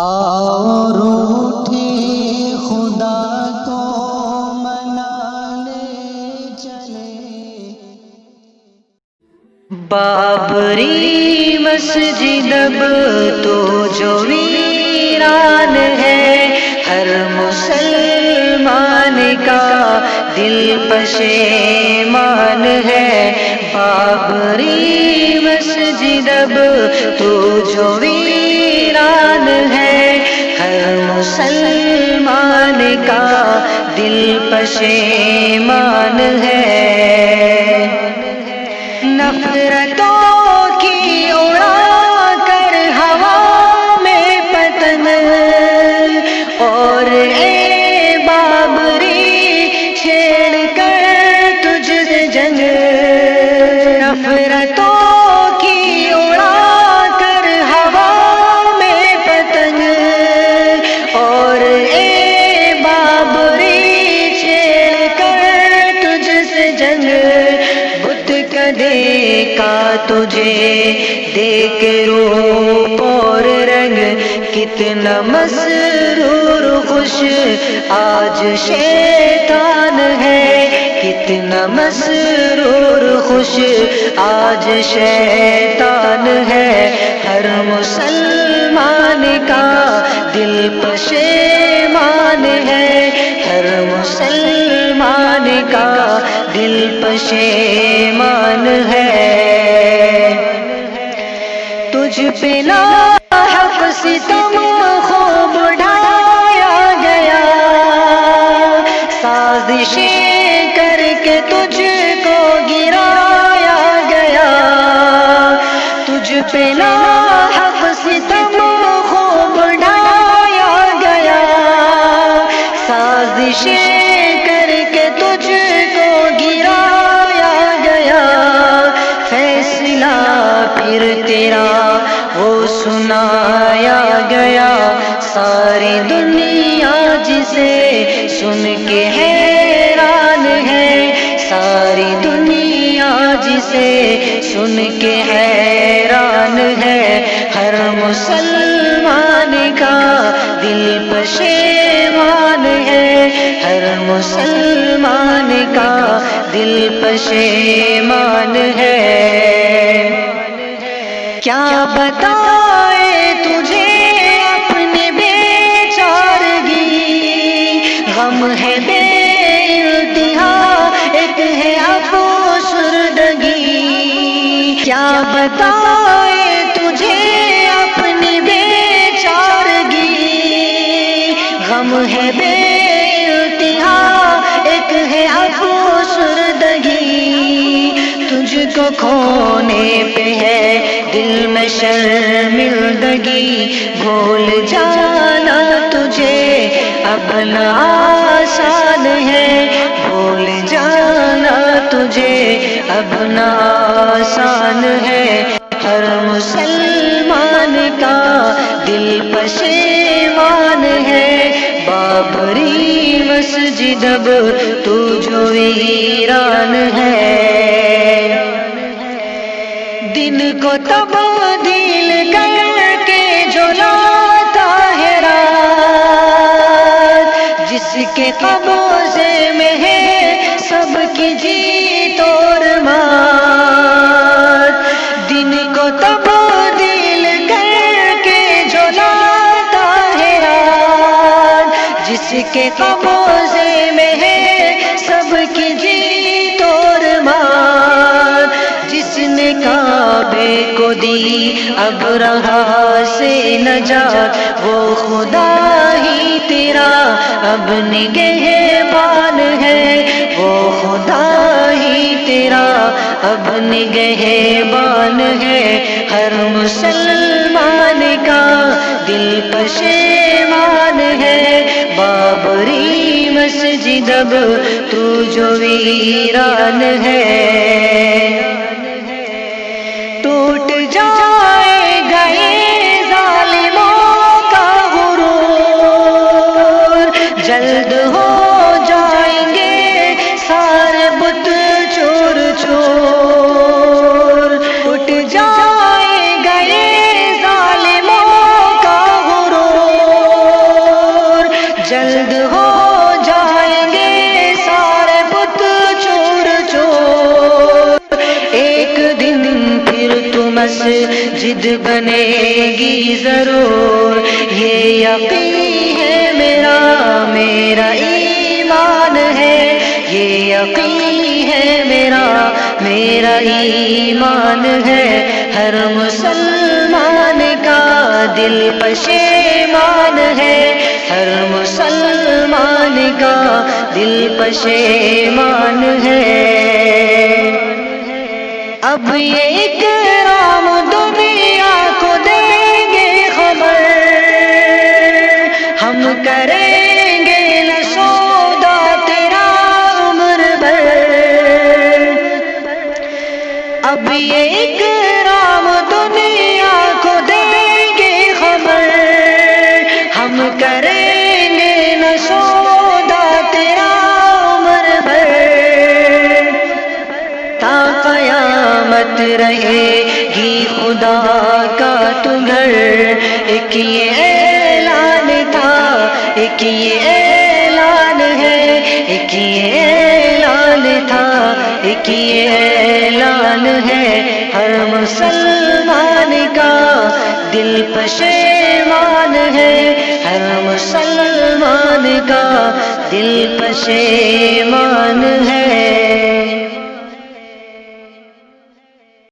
اور اٹھے خدا کو منانے چلے، بابری مسجد اب تو جو ویران ہے، ہر مسلمان کا دل پشیمان ہے۔ بابری مسجد اب تو جو ویران ہے، ہر مسلمان کا دل پشیمان ہے۔ نفرتوں کی اڑا کر ہوا میں پتنگ، اور اے بابری چھیڑ کر تجھ سے جنگ۔ نفرتوں کی اڑا کر ہوا میں پتنگ، اور اے بابری چھیڑ کر تجھ سے جنگ۔ بت کدے کا تجھے دیکھ روپ اور رنگ، کتنا مسرور خوش آج شیطان ہے، کتنا مسرور خوش آج شیطان ہے۔ ہر مسلمان کا دل پشیمان ہے، ہر مسلمان کا دل پشیمان ہے۔ تجھ پہ ناحق ستم خوب ڈھایا گیا، سازشیں کر کے تجھ کو گرایا گیا۔ تجھ پہ ناحق ستم خوب ڈھایا گیا، سازشیں کر کے تجھ کو گرایا گیا۔ فیصلہ پھر تیرا وہ سنایا گیا، ساری دنیا جسے سن کے حیران ہے، ساری دنیا جسے سن کے حیران ہے۔ ہر مسلمان کا دل پشیمان ہے، ہر مسلمان کا دل پشیمان ہے۔ کیا بتائے تجھے اپنی بے چارگی، غم ہے بے انتہا، ایک ہے افسردگی۔ کیا بتائے تجھے اپنی بے چارگی، غم ہے بے انتہا، ایک ہے افسردگی۔ تجھ کو کھونے پہ ہے دل میں شرمندگی، بھول جانا تجھے اب نہ آسان ہے، بھول جانا تجھے اب نہ آسان ہے۔ ہر مسلمان کا دل پشیمان ہے، بابری مسجد اب تو جو ویران ہے۔ دن کو تبدیل کر کے جو لاتا ہے رات، جس کے قبضے میں ہے سب کی جیت اور مات۔ دن کو تبدیل کر کے جو لاتا ہے رات، جس کے قبضے میں ہے سب کی جیت اور مات۔ جس نے کعبے کو دی ابرہہ سے نجات، وہ خدا ہی تیرا اب نگہبان ہے، وہ خدا ہی تیرا اب نگہبان ہے۔ ہر مسلمان کا دل پشیمان ہے، بابری مسجد اب تو جو ویران ہے۔ ٹوٹ جائے گا یہ ظالموں کا غرور، جلد ہو جائیں گے سارے بت چور چور۔ ٹوٹ جائے گا یہ ظالموں کا غرور، مسجد بنے گی ضرور، یہ یقین ہے میرا، میرا ایمان ہے، یہ یقین ہے میرا، میرا ایمان ہے۔ ہر مسلمان کا دل پشیمان ہے، ہر مسلمان کا دل پشیمان ہے۔ اب یہ اکرام دنیا کو دیں گے خبر، ہم کریں گے نہ سودا تیرا عمر بھر۔ اب یہ اکرام دنیا کو دیں گے خبر، ہم کریں گے نہ سودا تیرا عمر بھر۔ تا قیامت رہے گی خدا کا تو گھر، ایک یہ اعلان تھا، ایک یہ اعلان ہے، ایک یہ اعلان تھا، ایک یہ اعلان ہے۔ ہر مسلمان کا دل پشیمان ہے، ہر مسلمان کا دل پشیمان ہے۔